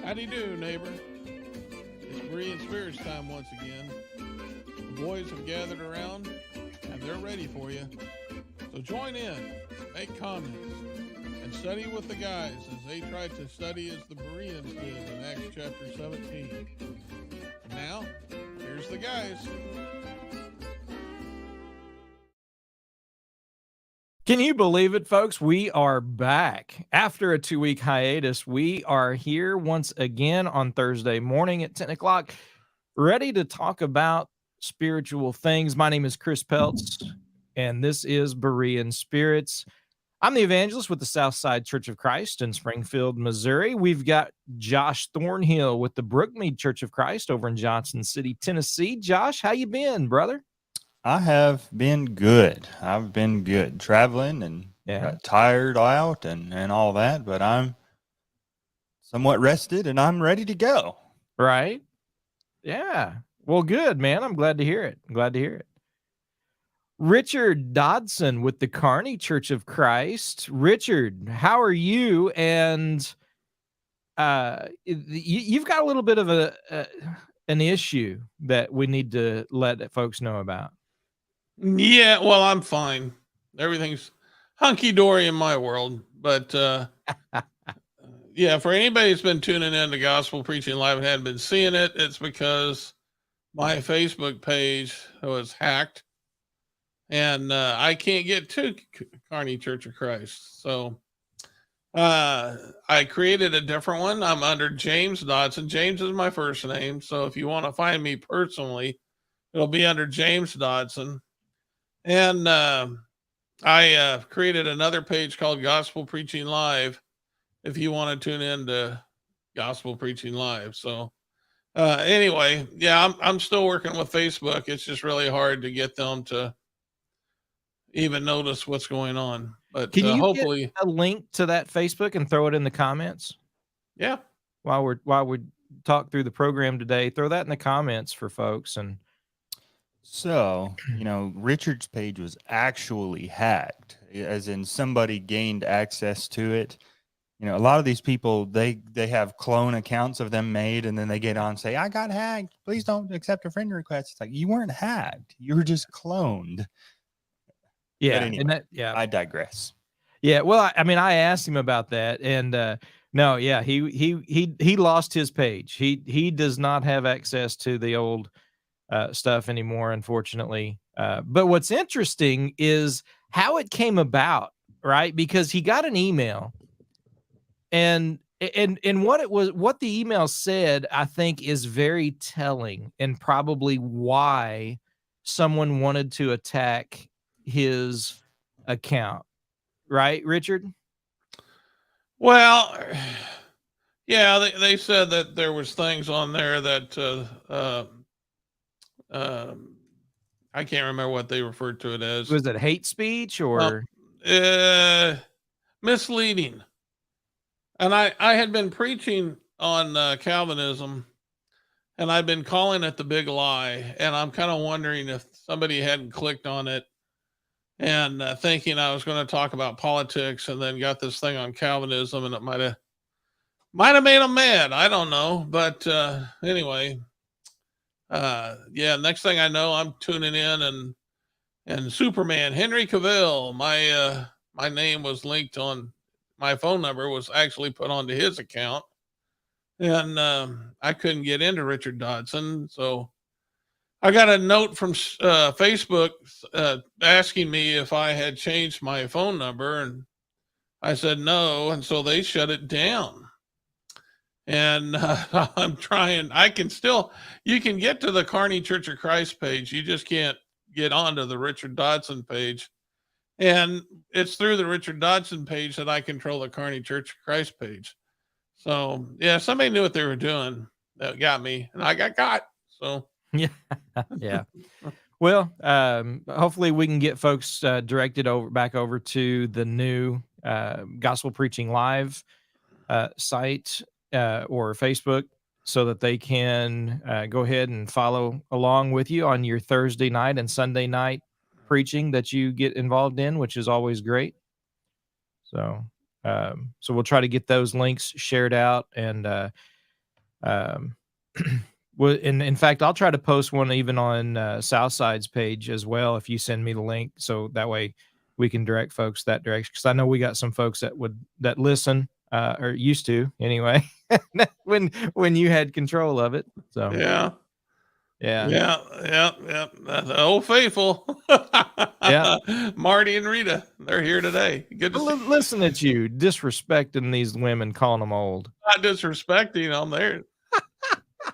Howdy do, neighbor. It's Berean Spirits time once again. The boys have gathered around and they're ready for you. So join in, make comments, and study with the guys as they try to study as the Bereans did in Acts chapter 17. And now, here's the guys. Can you believe it, folks? We are back. After a 2-week hiatus, we are here once again on Thursday morning at 10 o'clock, ready to talk about spiritual things. My name is Chris Peltz, and this is Berean Spirits. I'm the evangelist with the Southside Church of Christ in Springfield, Missouri. We've got Josh Thornhill with the Brookmead Church of Christ over in Johnson City, Tennessee. Josh, how you been, brother? I have been good. I've been good traveling and got tired out and all that, but I'm somewhat rested and I'm ready to go. Right? Yeah. Well, good, man. I'm glad to hear it. Richard Dodson with the Kearney Church of Christ. Richard, how are you? And you've got a little bit of an issue that we need to let folks know about. Yeah, well, I'm fine. Everything's hunky-dory in my world. But, yeah, for anybody who's been tuning in to Gospel Preaching Live and hadn't been seeing it, it's because my Facebook page was hacked. And I can't get to Kearney Church of Christ. So I created a different one. I'm under James Dodson. James is my first name. So if you want to find me personally, it'll be under James Dodson. And I created another page called Gospel Preaching Live if you want to tune in to Gospel Preaching Live. So anyway, yeah, I'm still working with Facebook. It's just really hard to get them to even notice what's going on. But can you hopefully get a link to that Facebook and throw it in the comments? Yeah. While we talk through the program today, throw that in the comments for folks. And so, Richard's page was actually hacked, as in somebody gained access to it. A lot of these people, they have clone accounts of them made, and then they get on and say, I got hacked. Please don't accept a friend request. It's like, you weren't hacked. You were just cloned. Yeah. But anyway, I digress. Yeah. Well, I asked him about that, and no, yeah, he lost his page. He does not have access to the old stuff anymore, unfortunately. But what's interesting is how it came about, right? Because he got an email, and what the email said, I think, is very telling, and probably why someone wanted to attack his account. Right, Richard? Well, yeah, they said that there was things on there that I can't remember what they referred to it as. Was it hate speech or misleading? And I had been preaching on Calvinism, and I've been calling it the big lie. And I'm kind of wondering if somebody hadn't clicked on it and thinking I was going to talk about politics, and then got this thing on Calvinism, and it might have made them mad. I don't know. But anyway, yeah, next thing I know, I'm tuning in, and Superman, Henry Cavill, my name was linked on, my phone number was actually put onto his account, and I couldn't get into Richard Dodson. So I got a note from Facebook asking me if I had changed my phone number, and I said no, and so they shut it down. And I'm trying. You can get to the Kearney Church of Christ page. You just can't get onto the Richard Dodson page. And it's through the Richard Dodson page that I control the Kearney Church of Christ page. So, yeah, somebody knew what they were doing that got me, and I got caught. So, yeah. Yeah. Well, hopefully we can get folks directed back over to the new Gospel Preaching Live site or Facebook, so that they can go ahead and follow along with you on your Thursday night and Sunday night preaching that you get involved in, which is always great. So we'll try to get those links shared out, and Um, well, and in fact, I'll try to post one even on Southside's page as well if you send me the link, so that way we can direct folks that direction. Because I know we got some folks that listen or used to anyway when you had control of it. So Yeah. yeah, Yeah. That's old faithful. yeah. Marty and Rita, they're here today. Good to see. Listen at you disrespecting these women, calling them old. Not disrespecting them. There,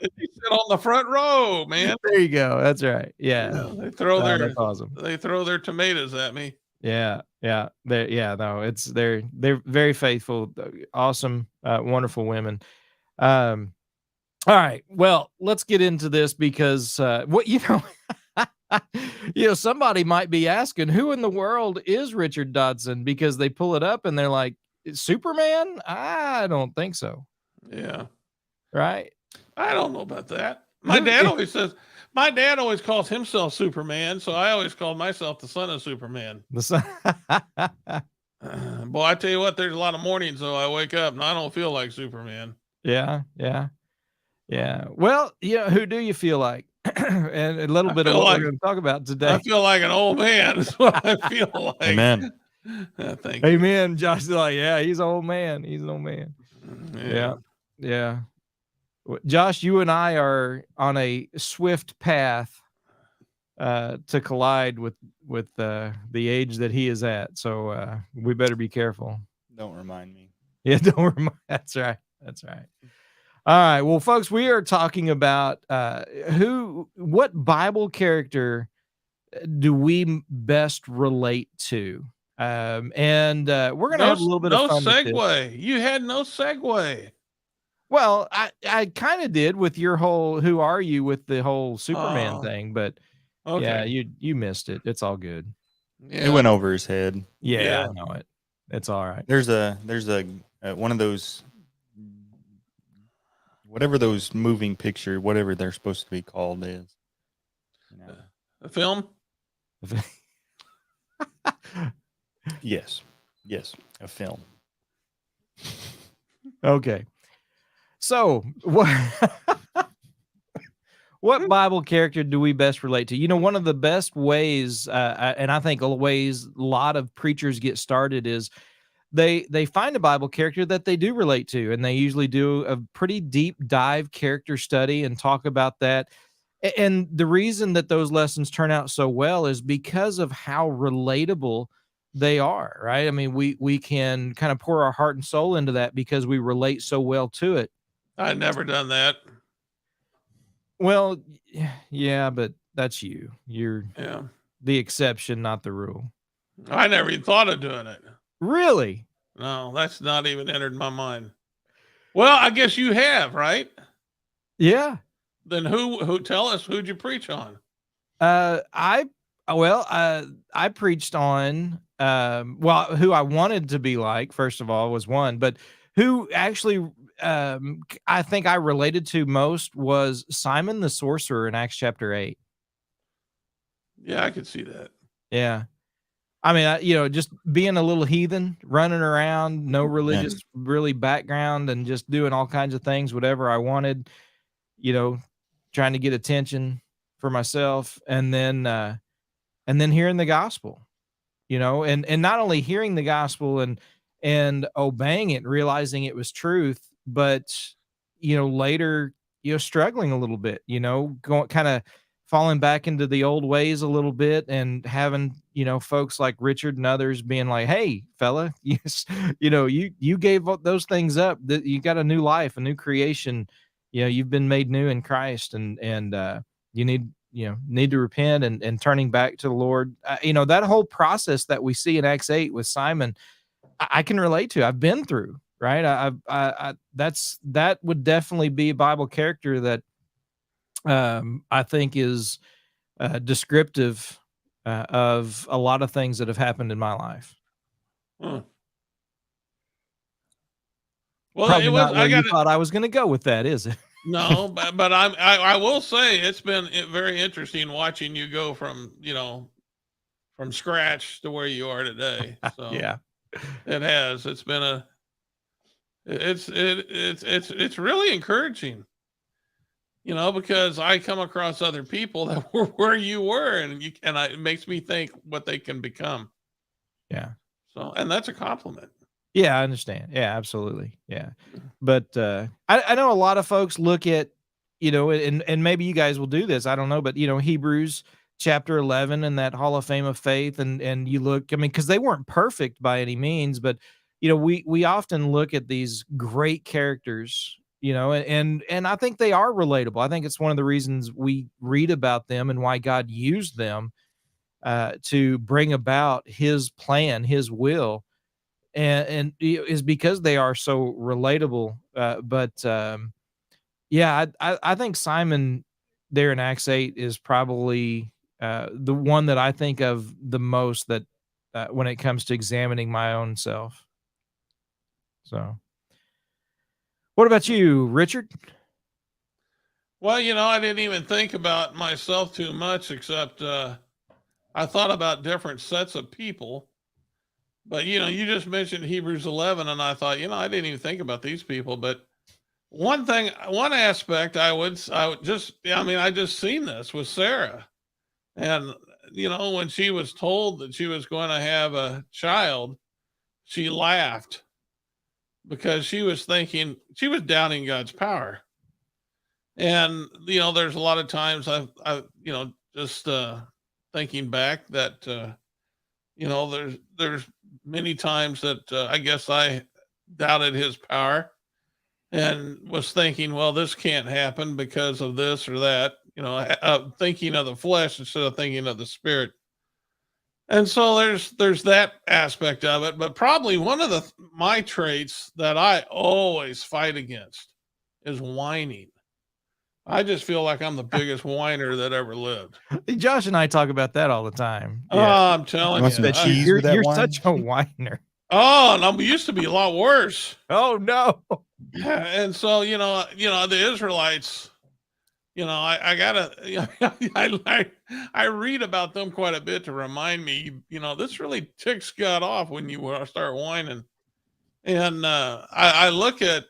they sit on the front row, man. There you go. That's right. Yeah. Yeah, they throw That's awesome. their tomatoes at me. Yeah, yeah, no, they're very faithful, awesome, wonderful women. All right, well, let's get into this because somebody might be asking, who in the world is Richard Dodson? Because they pull it up and they're like, Superman? I don't think so. Yeah, Right? I don't know about that. My dad always calls himself Superman, so I always called myself the son of Superman. The son. Boy, I tell you what, there's a lot of mornings though I wake up and I don't feel like Superman. Yeah. Well, who do you feel like? And a little bit of what we're going to talk about today. I feel like an old man. That's what I feel like. Amen. Thank you. Amen. Josh is like, yeah, he's an old man. He's an old man. Yeah. Josh, you and I are on a swift path to collide with the age that he is at. So we better be careful. Don't remind me. Yeah, don't remind. That's right. All right. Well, folks, we are talking about what Bible character do we best relate to? And we're going to have a little bit of fun. No segue. You had no segue. Well, I kind of did with your whole "Who are you?" with the whole Superman thing, but yeah, you missed it. It's all good. Yeah. It went over his head. Yeah, I know it. It's all right. There's a one of those, whatever those moving picture, whatever they're supposed to be called is. A film? Yes, a film. Okay. So what Bible character do we best relate to? One of the best ways, and I think ways a lot of preachers get started is they find a Bible character that they do relate to, and they usually do a pretty deep dive character study and talk about that. And the reason that those lessons turn out so well is because of how relatable they are, right? I mean, we can kind of pour our heart and soul into that because we relate so well to it. I've never done that. Well, yeah, but that's you. You're the exception, not the rule. I never even thought of doing it. Really? No, that's not even entered my mind. Well, I guess you have, right? Yeah. Then who tell us, who'd you preach on? I preached on who I wanted to be like, first of all, was one, but who actually I think I related to most was Simon the sorcerer in Acts chapter 8. Yeah, I could see that. Yeah. I mean, just being a little heathen, running around, no religious really background, and just doing all kinds of things, whatever I wanted, trying to get attention for myself, and then hearing the gospel, and not only hearing the gospel and obeying it, realizing it was truth, but later struggling a little bit, going kind of falling back into the old ways a little bit, and having folks like Richard and others being like, hey fella, yes, you gave those things up, that you got a new life, a new creation, you've been made new in Christ, and you need to repent and turning back to the Lord. That whole process that we see in Acts 8 with Simon, I can relate to. I've been through, right? That would definitely be a Bible character that I think is descriptive of a lot of things that have happened in my life. Well, Probably not where you thought I was going to go with that, is it? No, but I will say it's been very interesting watching you go from scratch to where you are today. So yeah, it has. It's been it's really encouraging. because I come across other people that were where you were, it makes me think what they can become. Yeah. So, and that's a compliment. Yeah, I understand. Yeah, absolutely. Yeah. But I know a lot of folks look at, and maybe you guys will do this, I don't know, but Hebrews chapter 11 and that Hall of Fame of Faith, and you look, I mean, because they weren't perfect by any means, but we often look at these great characters, and I think they are relatable. I think it's one of the reasons we read about them and why God used them to bring about his plan, his will, and is because they are so relatable. But yeah, I think Simon there in Acts 8 is probably the one that I think of the most, that when it comes to examining my own self. So, what about you, Richard? Well, I didn't even think about myself too much, except I thought about different sets of people. But you just mentioned Hebrews 11, and I thought, I didn't even think about these people. But one aspect I just seen this with Sarah, and when she was told that she was going to have a child, she laughed because she was doubting God's power. And there's a lot of times I just thinking back that there's many times that I guess I doubted his power and was thinking, well, this can't happen because of this or that, thinking of the flesh instead of thinking of the spirit. And so there's that aspect of it, but probably one of my traits that I always fight against is whining. I just feel like I'm the biggest whiner that ever lived. Josh and I talk about that all the time. Oh, I'm telling want you. some cheese with that You're wine? such a whiner. Oh, no, we used to be a lot worse. Oh no. And so, the Israelites, I gotta, I read about them quite a bit to remind me, this really ticks God off when you start whining. And I look at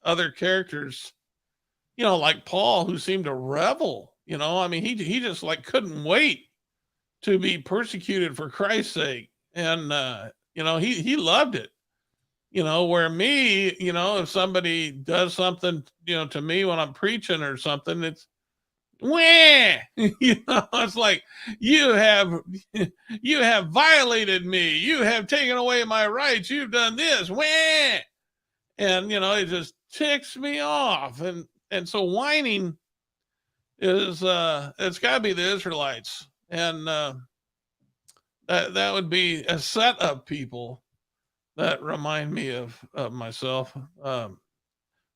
other characters, like Paul, who seemed to revel. I mean, he just like couldn't wait to be persecuted for Christ's sake, and he loved it. Where me, if somebody does something, to me when I'm preaching or something, it's wah, it's like you have violated me, you have taken away my rights, you've done this, wah, and it just ticks me off, and so whining is it's got to be the Israelites, and that would be a set of people that remind me of myself.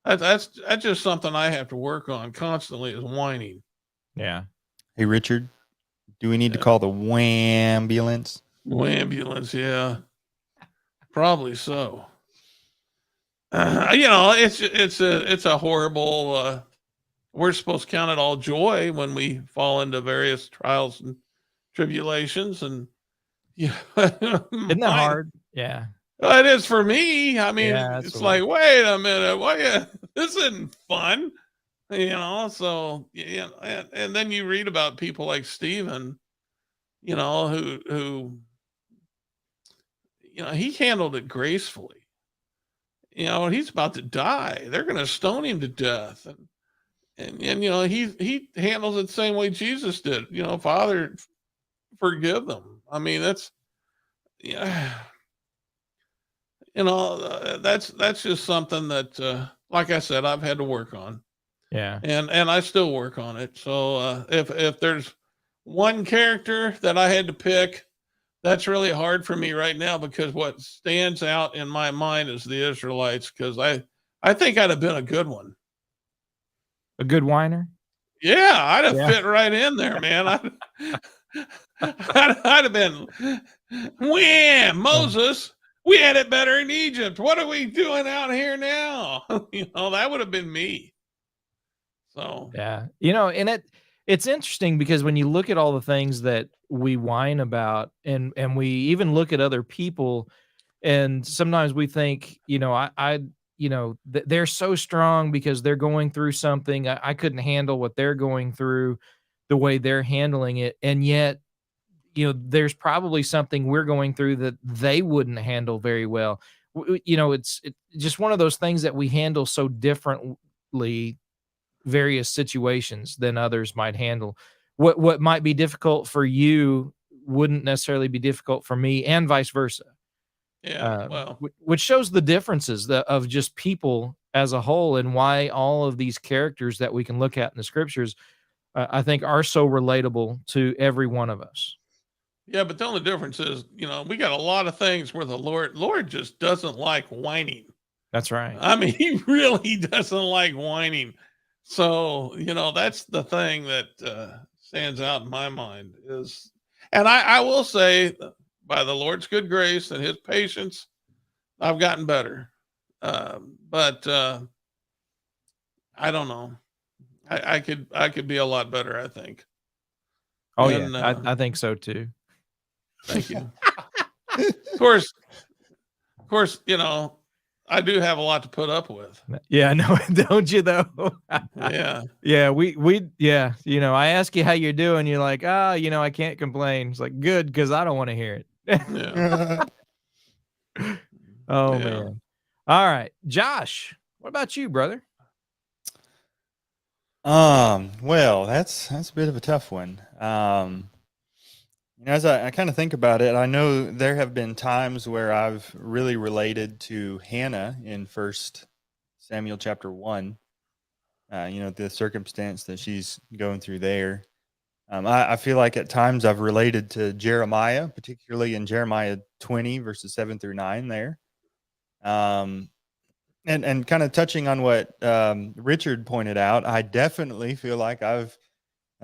That's just something I have to work on constantly, is whining. Yeah. Hey, Richard, do we need to call the wambulance? Ambulance, yeah, probably so. It's a horrible. We're supposed to count it all joy when we fall into various trials and tribulations, and Isn't that hard? Yeah. It is for me. I mean, Yeah, it's like, wait a minute, this isn't fun, So and then you read about people like Stephen, who he handled it gracefully. He's about to die. They're going to stone him to death, and he handles it the same way Jesus did. Father, forgive them. I mean, that's yeah. That's just something that, like I said, I've had to work on. Yeah. And I still work on it. So if there's one character that I had to pick, that's really hard for me right now, because what stands out in my mind is the Israelites, because I think I'd have been a good one. A good whiner? Yeah, I'd have fit right in there, man. I'd have been, wham, Moses. We had it better in Egypt. What are we doing out here now? That would have been me. So yeah, and it's interesting, because when you look at all the things that we whine about, and we even look at other people, and sometimes we think, they're so strong because they're going through something. I couldn't handle what they're going through the way they're handling it. And yet, there's probably something we're going through that they wouldn't handle very well. It's just one of those things that we handle so differently, various situations than others might handle. What might be difficult for you wouldn't necessarily be difficult for me, and vice versa. Yeah. Well, Which shows the differences of just people as a whole, and why all of these characters that we can look at in the scriptures, I think, are so relatable to every one of us. yeah, but the only difference is, we got a lot of things where the Lord just doesn't like whining. That's right. I mean, he really doesn't like whining. So, that's the thing that stands out in my mind is, and I will say, by the Lord's good grace and his patience, I've gotten better. But I don't know. I could be a lot better, I think. Oh, And, yeah. I think so too. thank you. Of course, I do have a lot to put up with. Yeah, no, don't you though? Yeah. Yeah, yeah, I ask you how you're doing, you're like, I can't complain. It's like, good, because I don't want to hear it. Yeah. Oh, Yeah. man. All right, Josh, what about you, brother? Well, that's a bit of a tough one. As I kind of think about it, I know there have been times where I've really related to Hannah in 1 Samuel chapter 1. The circumstance that she's going through there. I feel like at times I've related to Jeremiah, particularly in Jeremiah 20 verses 7-9 there. And kind of touching on what Richard pointed out, I definitely feel like I've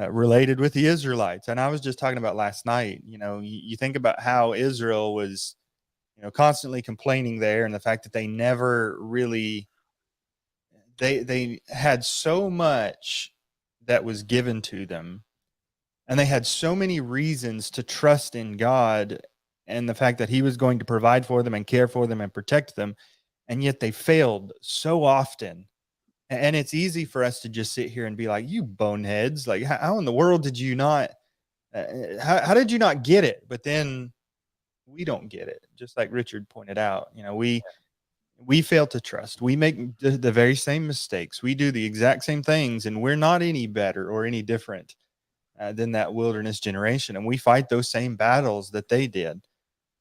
related with the Israelites. And I was just talking about last night, you think about how Israel was, constantly complaining there, and the fact that they never really, they had so much that was given to them, and they had so many reasons to trust in God and the fact that he was going to provide for them and care for them and protect them. And yet they failed so often. And it's easy for us to just sit here and be like, you boneheads, like, how in the world did you not, how did you not get it? But then we don't get it. Just like Richard pointed out, we fail to trust. We make the very same mistakes. We do the exact same things, and we're not any better or any different than that wilderness generation. And we fight those same battles that they did.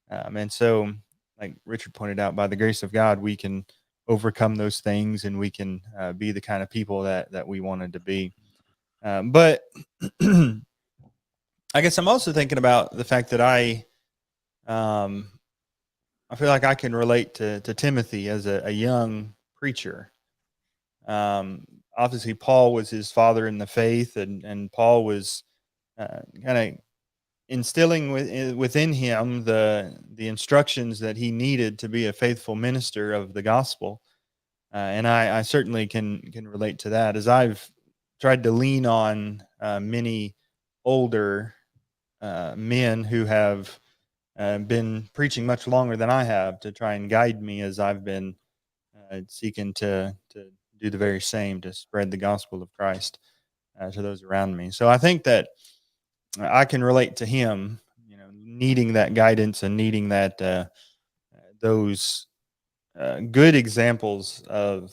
And so, like Richard pointed out, by the grace of God, we can overcome those things, and we can be the kind of people that we wanted to be. But I guess I'm also thinking about the fact that I feel like I can relate to Timothy as a young preacher. Obviously, Paul was his father in the faith, and Paul was kind of instilling within him the instructions that he needed to be a faithful minister of the gospel. And I certainly can relate to that, as I've tried to lean on many older men who have been preaching much longer than I have to try and guide me as I've been seeking to do the very same, to spread the gospel of Christ to those around me. So I think that I can relate to him, needing that guidance and needing that those good examples of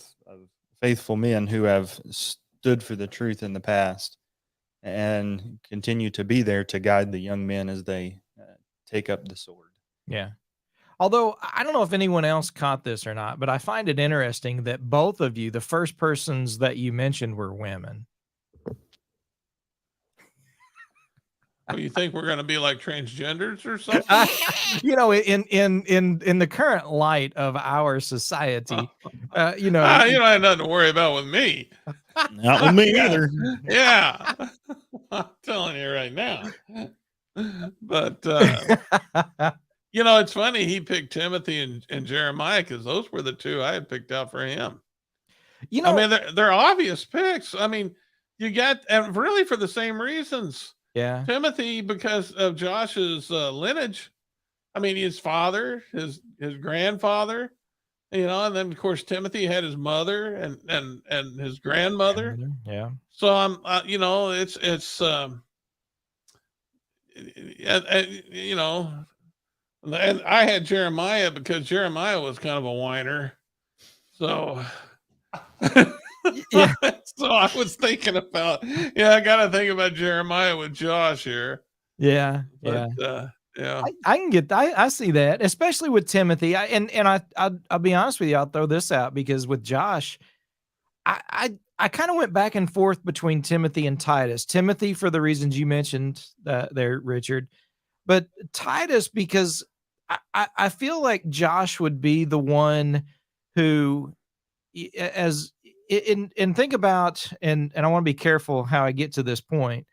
faithful men who have stood for the truth in the past and continue to be there to guide the young men as they take up the sword. Yeah. Although I don't know if anyone else caught this or not, but I find it interesting that both of you, the first persons that you mentioned, were women. Well, you think we're going to be like transgenders or something? In the current light of our society, you don't have nothing to worry about with me. Not with me either. Yeah. I'm telling you right now. But, it's funny. He picked Timothy and Jeremiah because those were the two I had picked out for him. I mean, they're obvious picks. I mean, and really for the same reasons. Yeah. Timothy, because of Josh's lineage. I mean, his father, his grandfather, and then of course Timothy had his mother and his grandmother. Grandmother, yeah. So I'm, and I had Jeremiah because Jeremiah was kind of a whiner. So, Yeah. so I was thinking about, I got to think about Jeremiah with Josh here. Yeah. But, Yeah. yeah. I can get I see that, especially with Timothy. I'll be honest with you, I'll throw this out because with Josh, I kind of went back and forth between Timothy and Titus. Timothy for the reasons you mentioned there, Richard, but Titus because I feel like Josh would be the one who as and think about and I want to be careful how I get to this point.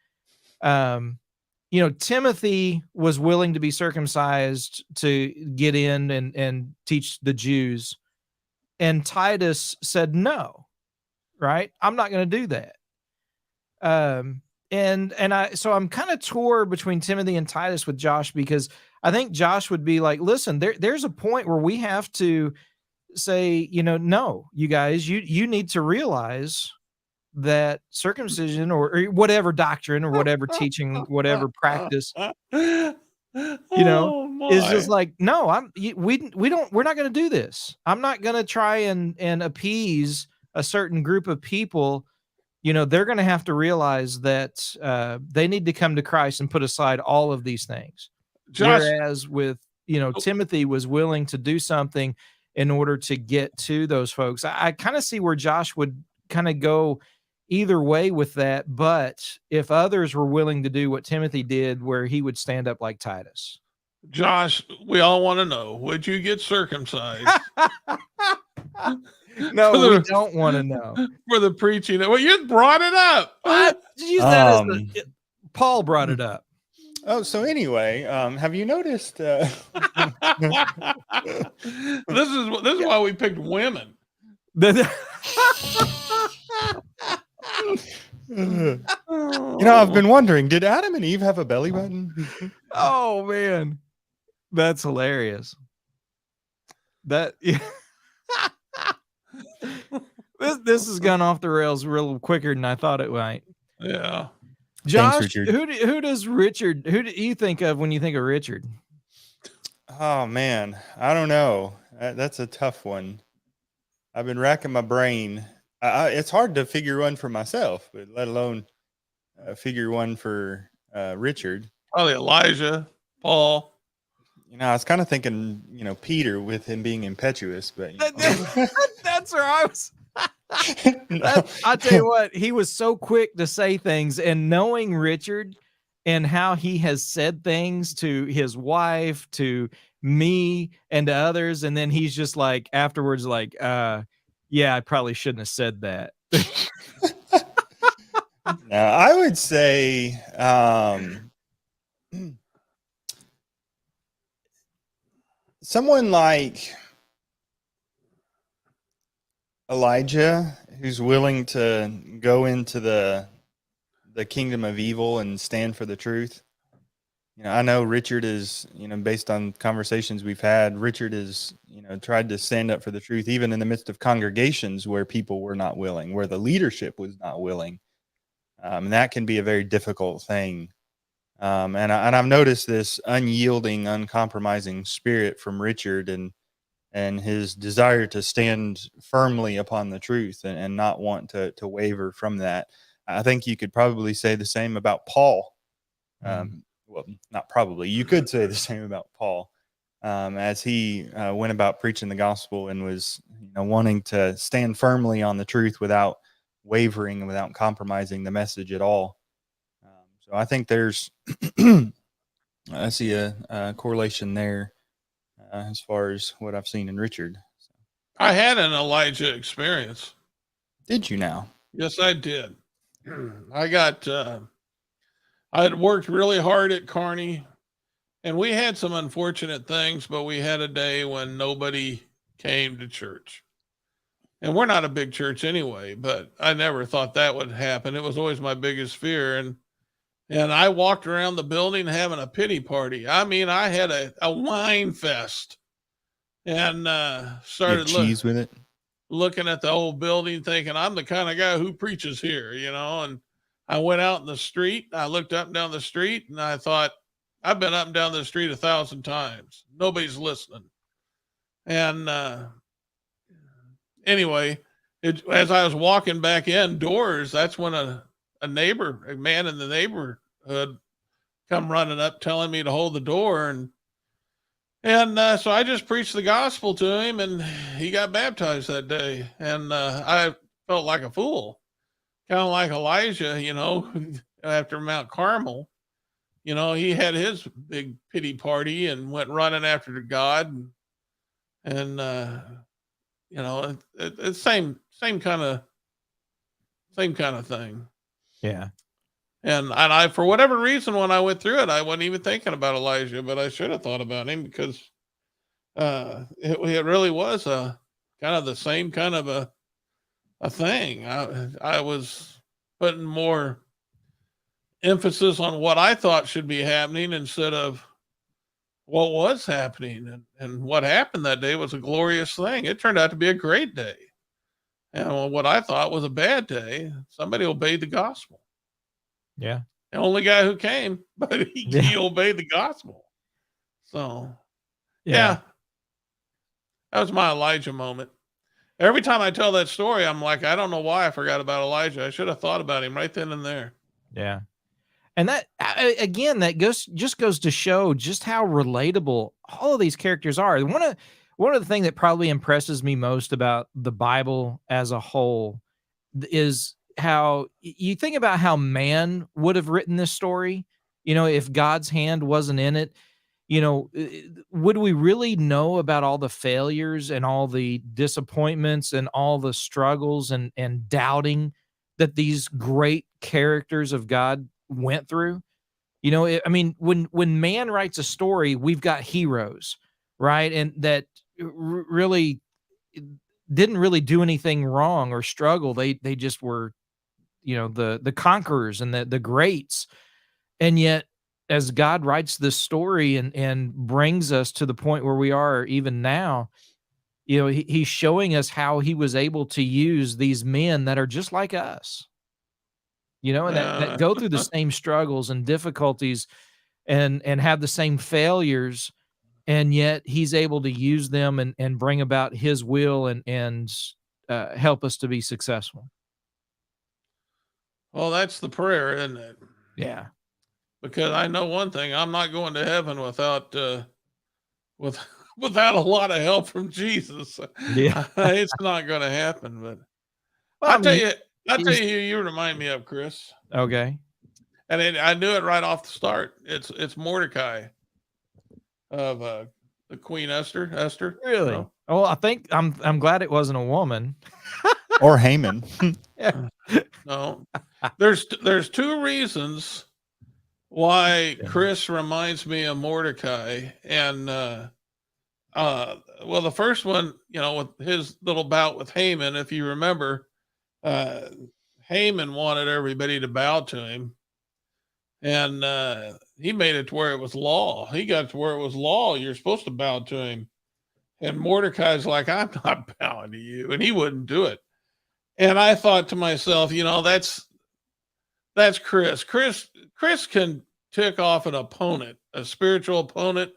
Timothy was willing to be circumcised to get in and teach the Jews, and Titus said no. Right? I'm not going to do that. So I'm kind of torn between Timothy and Titus with Josh because I think Josh would be like, listen, there's a point where we have to say, no, you guys, you need to realize that circumcision or whatever doctrine or whatever teaching, whatever practice, Oh is just my. like, no, we're not going to do this. I'm not going to try and appease a certain group of people. They're going to have to realize that they need to come to Christ and put aside all of these things. Josh, Whereas with, Timothy was willing to do something in order to get to those folks. I kind of see where Josh would kind of go either way with that. But if others were willing to do what Timothy did, where he would stand up like Titus. we all want to know, would you get circumcised? No, we don't want to know. For the preaching. Well, you brought it up. Use that as Paul brought it up. Oh, so anyway, have you noticed? This is why we picked women. I've been wondering, did Adam and Eve have a belly button? Oh man, that's hilarious. This has gone off the rails real quicker than I thought it might. Yeah. Josh, Thanks, who do you think of when you think of Richard? Oh man, I don't know. That's a tough one. I've been racking my brain. It's hard to figure one for myself, but let alone figure one for Richard. Probably Elijah, Paul. I was kind of thinking, Peter with him being impetuous, but that's where I was. No. I tell you what, he was so quick to say things, and knowing Richard and how he has said things to his wife, to me, and to others, and then he's just like afterwards, like, yeah, I probably shouldn't have said that. Now, I would say someone like Elijah, who's willing to go into the kingdom of evil and stand for the truth. I know Richard is, based on conversations we've had, Richard is, tried to stand up for the truth, even in the midst of congregations where people were not willing, where the leadership was not willing. And that can be a very difficult thing. And I've noticed this unyielding, uncompromising spirit from Richard and his desire to stand firmly upon the truth and not want to waver from that. I think you could probably say the same about Paul. Well, not probably. You could say the same about Paul as he went about preaching the gospel and was wanting to stand firmly on the truth without wavering and without compromising the message at all. So I think there's I see a correlation there as far as what I've seen in Richard. I had an Elijah experience. Did you now? Yes, I did. I had worked really hard at Kearney, and we had some unfortunate things, but we had a day when nobody came to church. And we're not a big church anyway, but I never thought that would happen. It was always my biggest fear. And I walked around the building having a pity party. I mean, I had a wine fest. and You started have cheese with it. looking at the old building, thinking I'm the kind of guy who preaches here, And I went out in the street. I looked up and down the street, and I thought, I've been up and down the street 1,000 times. Nobody's listening. And anyway, as I was walking back indoors, that's when a man in the neighborhood, come running up, telling me to hold the door, and so I just preached the gospel to him, and he got baptized that day. And I felt like a fool, kind of like Elijah, after Mount Carmel. He had his big pity party and went running after God, and it's same kind of thing. Yeah. And I, for whatever reason, when I went through it, I wasn't even thinking about Elijah, but I should have thought about him, because it really was a kind of the same kind of a thing. I was putting more emphasis on what I thought should be happening instead of what was happening. And what happened that day was a glorious thing. It turned out to be a great day. And what I thought was a bad day, somebody obeyed the gospel. Yeah. The only guy who came, but he obeyed the gospel. So, yeah, that was my Elijah moment. Every time I tell that story, I'm like, I don't know why I forgot about Elijah. I should have thought about him right then and there. Yeah. And that, again, that just goes to show just how relatable all of these characters are. One of the things that probably impresses me most about the Bible as a whole is how you think about how man would have written this story, if God's hand wasn't in it. Would we really know about all the failures and all the disappointments and all the struggles and doubting that these great characters of God went through? When man writes a story, we've got heroes, right? And that really didn't really do anything wrong or struggle. They just were, the conquerors and the greats. And yet, as God writes this story and brings us to the point where we are even now, he's showing us how he was able to use these men that are just like us, and that go through the same struggles and difficulties and have the same failures. And yet he's able to use them and bring about his will and help us to be successful. Well, that's the prayer, isn't it? Yeah. Because I know one thing, I'm not going to heaven without without a lot of help from Jesus. Yeah. It's not going to happen. But Well, I'll tell you who you remind me of, Chris. Okay. And I knew it right off the start. It's Mordecai of the Queen Esther. Really? No? Well, I think I'm glad it wasn't a woman. Or Haman. No. There's two reasons why Chris reminds me of Mordecai. And well, the first one, with his little bout with Haman, if you remember, Haman wanted everybody to bow to him, and he made it to where it was law. He got to where it was law. You're supposed to bow to him. And Mordecai's like, I'm not bowing to you. And he wouldn't do it. And I thought to myself, that's Chris. Chris can tick off an opponent, a spiritual opponent,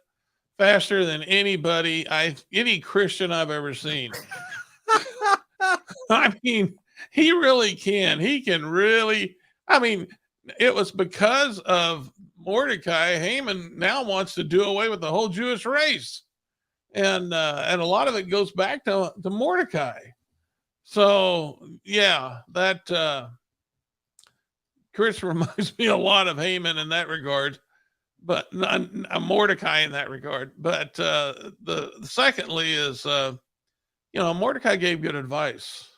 faster than any Christian I've ever seen. I mean, he really can. He can really. I mean, it was because of Mordecai. Haman now wants to do away with the whole Jewish race, and a lot of it goes back to Mordecai. So yeah, that Chris reminds me a lot of Haman in that regard, but not Mordecai in that regard. But the secondly is, Mordecai gave good advice,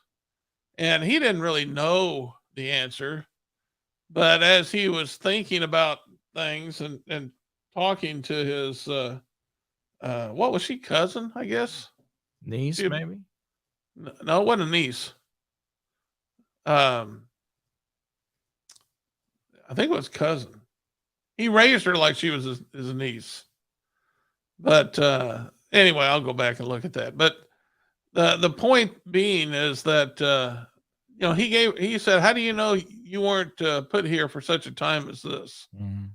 and he didn't really know the answer, but as he was thinking about things and talking to his, what was she, cousin, I guess? Niece, maybe? No, it wasn't a niece. I think it was cousin. He raised her like she was his niece. But anyway, I'll go back and look at that. But the point being is that he said, "How do you know you weren't put here for such a time as this?" Mhm.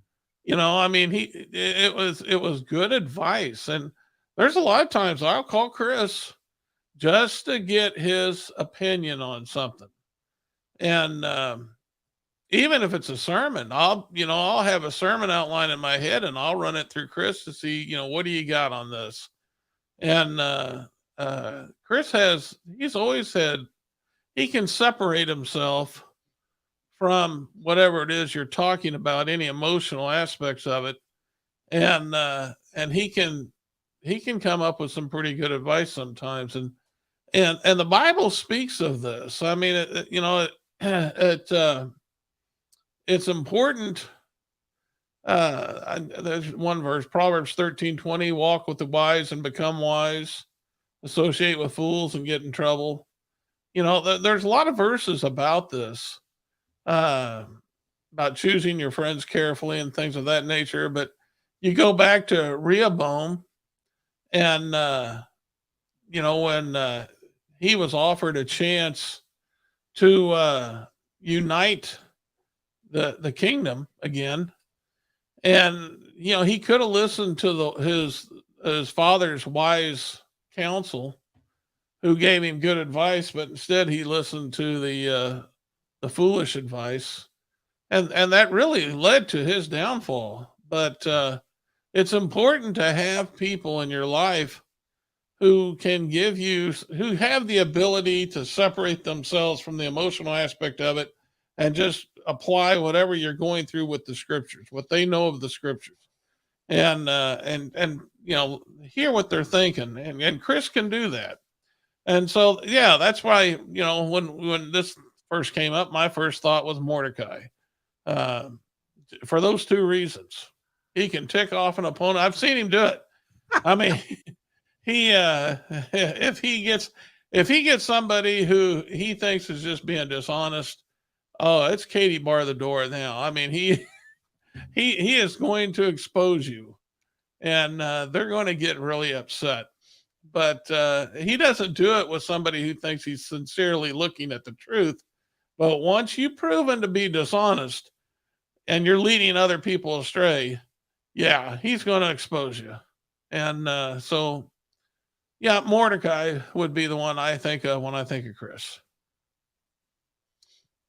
I mean, it was good advice, and there's a lot of times I'll call Chris just to get his opinion on something, and even if it's a sermon, I'll have a sermon outline in my head, and I'll run it through Chris to see, what do you got on this, and Chris he's always said he can separate himself from whatever it is you're talking about, any emotional aspects of it, and he can come up with some pretty good advice sometimes, and the Bible speaks of this. I mean, it's important. There's one verse, Proverbs 13:20: walk with the wise and become wise, associate with fools and get in trouble. There's a lot of verses about this, uh, about choosing your friends carefully and things of that nature. But you go back to Rehoboam, and when he was offered a chance to unite the kingdom again, and he could have listened to his father's wise counsel, who gave him good advice, but instead he listened to the foolish advice, and that really led to his downfall. But it's important to have people in your life who who have the ability to separate themselves from the emotional aspect of it, and just apply whatever you're going through with the scriptures, what they know of the scriptures, and hear what they're thinking, and Chris can do that. And so, yeah, that's why, when this first came up, my first thought was Mordecai. Uh, for those two reasons, he can tick off an opponent. I've seen him do it. I mean, he if he gets somebody who he thinks is just being dishonest, oh, it's Katie bar the door now. I mean, he is going to expose you, and they're going to get really upset. But he doesn't do it with somebody who thinks he's sincerely looking at the truth. But once you've proven to be dishonest and you're leading other people astray, yeah, he's going to expose you. And so, yeah, Mordecai would be the one I think of when I think of Chris.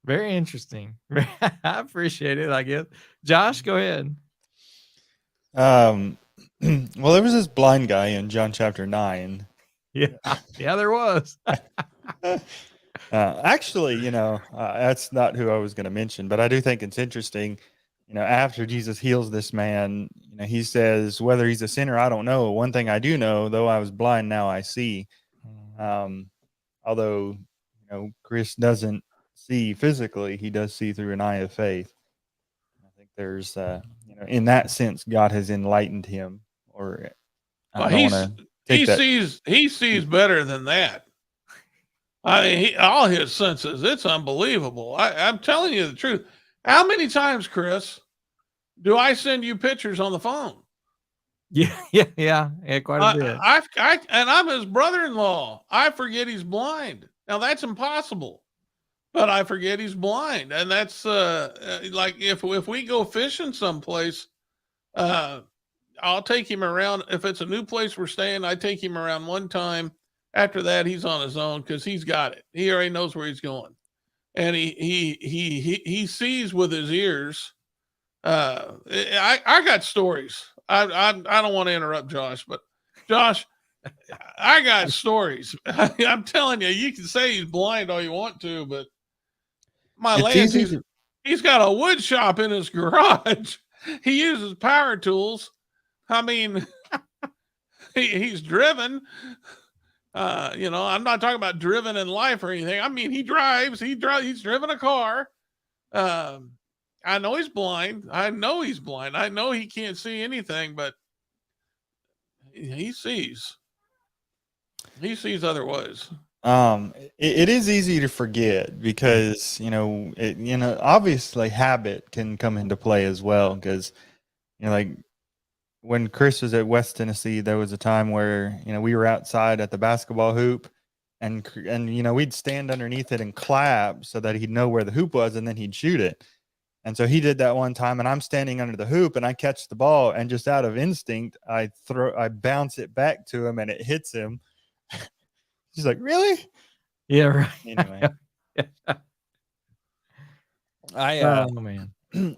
Very interesting. I appreciate it, I guess. Josh, go ahead. Well, there was this blind guy in John chapter 9. Yeah, there was. Actually, that's not who I was going to mention, but I do think it's interesting. After Jesus heals this man, he says, whether he's a sinner, I don't know. One thing I do know, though I was blind, now I see. Although, Chris doesn't see physically, he does see through an eye of faith. I think there's, in that sense, God has enlightened him. Or I don't want to take that. He sees better than that. I mean, all his senses, it's unbelievable. I'm telling you the truth. How many times, Chris, do I send you pictures on the phone? Yeah, quite a bit. And I'm his brother-in-law. I forget he's blind. Now that's impossible, but I forget he's blind, and that's like if we go fishing someplace, I'll take him around. If it's a new place we're staying, I take him around one time. After that, he's on his own because he's got it. He already knows where he's going, and he sees with his ears. I got stories. I don't want to interrupt Josh, but Josh, I got stories. I'm telling you, you can say he's blind all you want to, but he's got a wood shop in his garage. He uses power tools. I mean, he's driven. I'm not talking about driven in life or anything. I mean, he drives. He's driven a car. I know he's blind. I know he's blind. I know he can't see anything, but he sees. He sees otherwise. It is easy to forget because obviously habit can come into play as well, because like when Chris was at West Tennessee, there was a time where, we were outside at the basketball hoop, and we'd stand underneath it and clap so that he'd know where the hoop was, and then he'd shoot it. And so he did that one time, and I'm standing under the hoop, and I catch the ball, and just out of instinct, I bounce it back to him, and it hits him. He's like, "Really?" Yeah, right. Anyway, Oh man.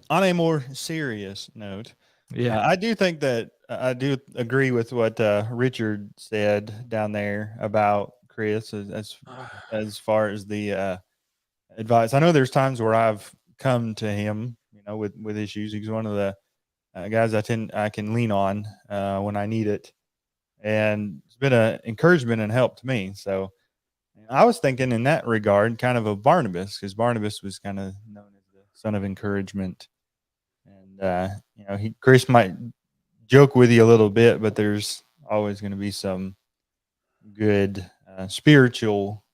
on a more serious note, Yeah. I do think that I do agree with what Richard said down there about Chris as far as the advice. I know there's times where I've come to him, with issues. He's one of the guys I can lean on when I need it, and it's been an encouragement and help to me. So I was thinking in that regard, kind of Barnabas, because Barnabas was kind of known as the son of encouragement. And Chris might joke with you a little bit, but there's always going to be some good spiritual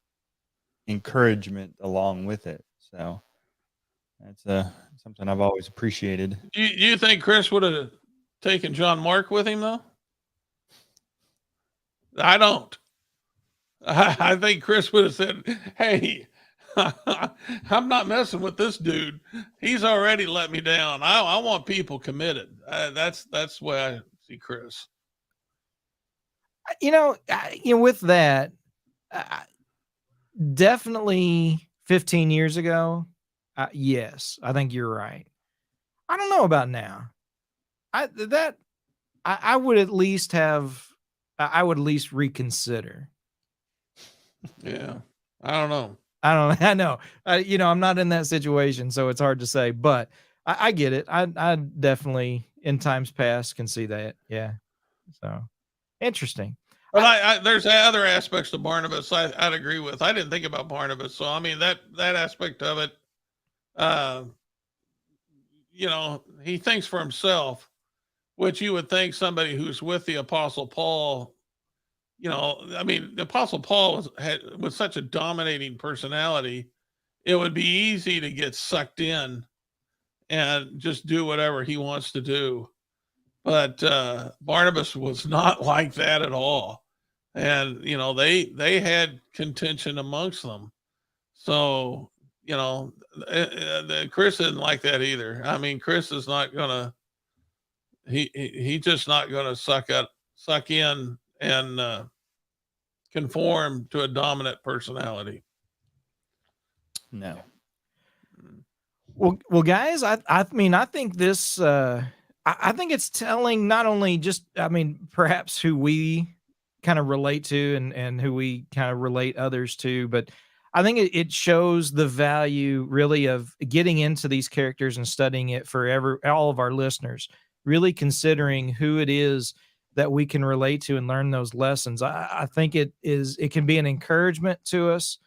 encouragement along with it. So that's something I've always appreciated. Do you think Chris would have taken John Mark with him though? I don't. I think Chris would have said, "Hey, I'm not messing with this dude. He's already let me down. I want people committed." That's the way I see Chris. With that, definitely 15 years ago, yes, I think you're right. I don't know about now. I would at least reconsider. Yeah, I don't know. I know. I'm not in that situation, so it's hard to say, but I get it. I definitely in times past can see that. Yeah. So interesting. But there's other aspects to Barnabas I'd agree with. I didn't think about Barnabas. So, I mean, that aspect of it, he thinks for himself, which you would think somebody who's with the Apostle Paul, the Apostle Paul was such a dominating personality, it would be easy to get sucked in and just do whatever he wants to do. But Barnabas was not like that at all. And, they had contention amongst them. So, Chris isn't like that either. I mean, Chris is not going to, he just not going to suck in and conform to a dominant personality. No. Well, guys, I mean, I think this, I think it's telling not only just, perhaps who we kind of relate to and who we kind of relate others to, but I think it shows the value really of getting into these characters and studying it for all of our listeners, really considering who it is that we can relate to and learn those lessons. I think it can be an encouragement to us,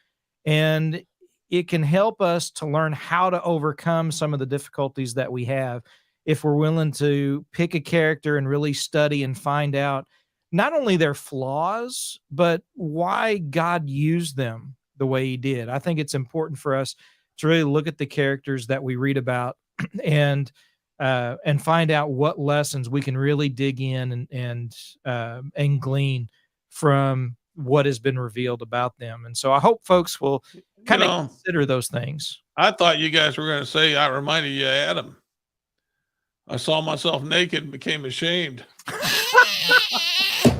and it can help us to learn how to overcome some of the difficulties that we have if we're willing to pick a character and really study and find out not only their flaws, but why God used them the way he did. I think it's important for us to really look at the characters that we read about and find out what lessons we can really dig in and glean from what has been revealed about them. And so I hope folks will kind of consider those things. I thought you guys were going to say, I reminded you of Adam. I saw myself naked and became ashamed.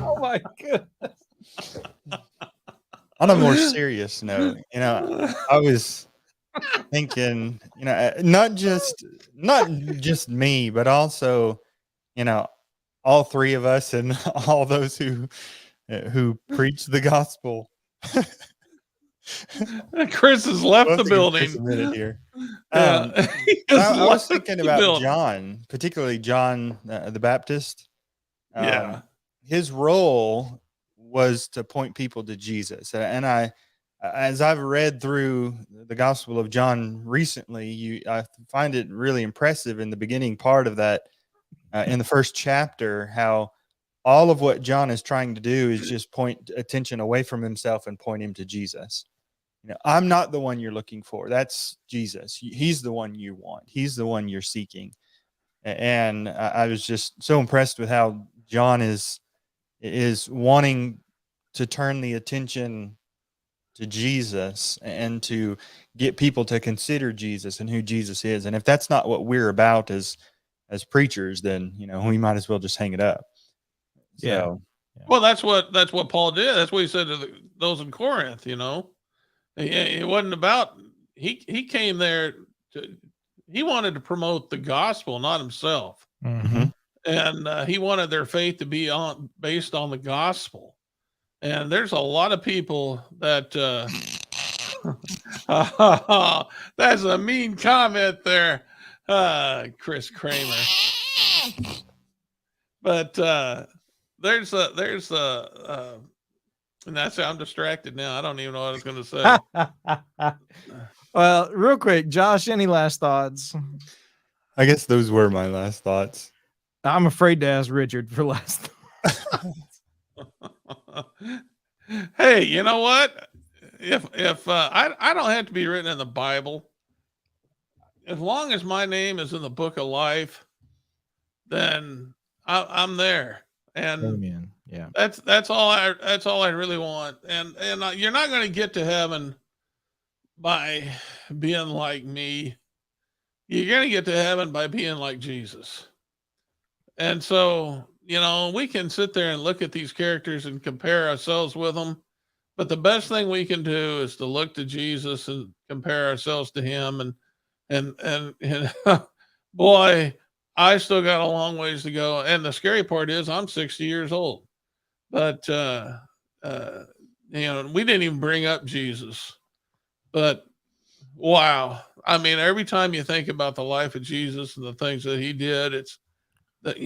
Oh my goodness. On a more serious note, I was thinking, not just me, but also, all three of us and all those who preach the gospel. Chris has left the building. A minute here. I was thinking about John, particularly John the Baptist. His role was to point people to Jesus, and as I've read through the Gospel of John recently, I find it really impressive in the beginning part of that, in the first chapter, how all of what John is trying to do is just point attention away from himself and point him to Jesus. I'm not the one you're looking for. That's Jesus. He's the one you want. He's the one you're seeking. And I was just so impressed with how John is wanting to turn the attention to Jesus and to get people to consider Jesus and who Jesus is. And if that's not what we're about as preachers, then we might as well just hang it up. Yeah. So Well, that's what Paul did. That's what he said to those in Corinth. It wasn't about he came there to he wanted to promote the gospel, not himself, Mhm. and he wanted their faith to be based on the gospel. And there's a lot of people that that's a mean comment there, Chris Kramer. But there's and that's I'm distracted now. I don't even know what I was going to say. Well, real quick, Josh, any last thoughts? I guess those were my last thoughts. I'm afraid to ask Richard for last thoughts. Hey, you know what? If I don't have to be written in the Bible, as long as my name is in the book of life, then I'm there. And Amen. Yeah. that's all I really want. And you're not going to get to heaven by being like me. You're going to get to heaven by being like Jesus. And so, we can sit there and look at these characters and compare ourselves with them. But the best thing we can do is to look to Jesus and compare ourselves to him. And boy, I still got a long ways to go. And the scary part is I'm 60 years old. But, we didn't even bring up Jesus. But wow. I mean, every time you think about the life of Jesus and the things that he did, it's that,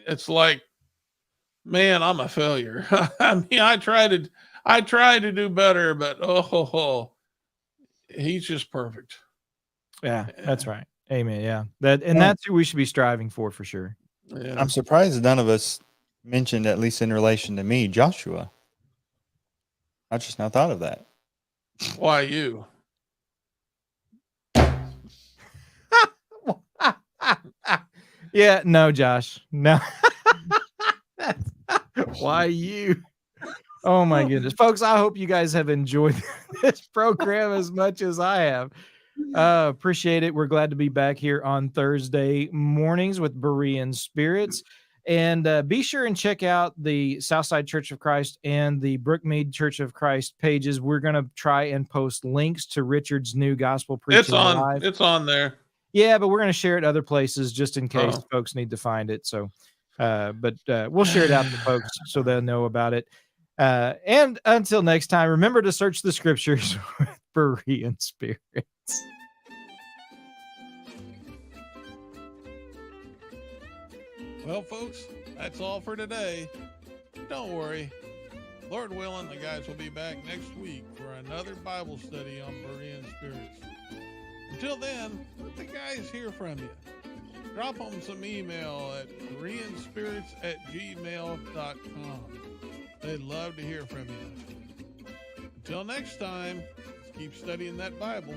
it's like, man, I'm a failure. I mean, I try to do better, but he's just perfect. Yeah, that's right. Amen. Yeah. That's who we should be striving for sure. Yeah. I'm surprised none of us mentioned, at least in relation to me, Joshua. I just now thought of that. Why you? Yeah, no, Josh. No. Why you? Oh my goodness. Folks, I hope you guys have enjoyed this program as much as I have. Appreciate it. We're glad to be back here on Thursday mornings with Berean Spirits. And be sure and check out the Southside Church of Christ and the Brookmead Church of Christ pages. We're going to try and post links to Richard's new gospel preaching live. It's on there. Yeah, but we're going to share it other places just in case folks need to find it. So, but we'll share it out to folks so they'll know about it. And until next time, remember to search the scriptures with Berean Spirits. Well, folks, that's all for today. Don't worry. Lord willing, the guys will be back next week for another Bible study on Berean Spirits. Until then, let the guys hear from you. Drop them some email at bereanspirits@gmail.com. They'd love to hear from you. Until next time, let's keep studying that Bible.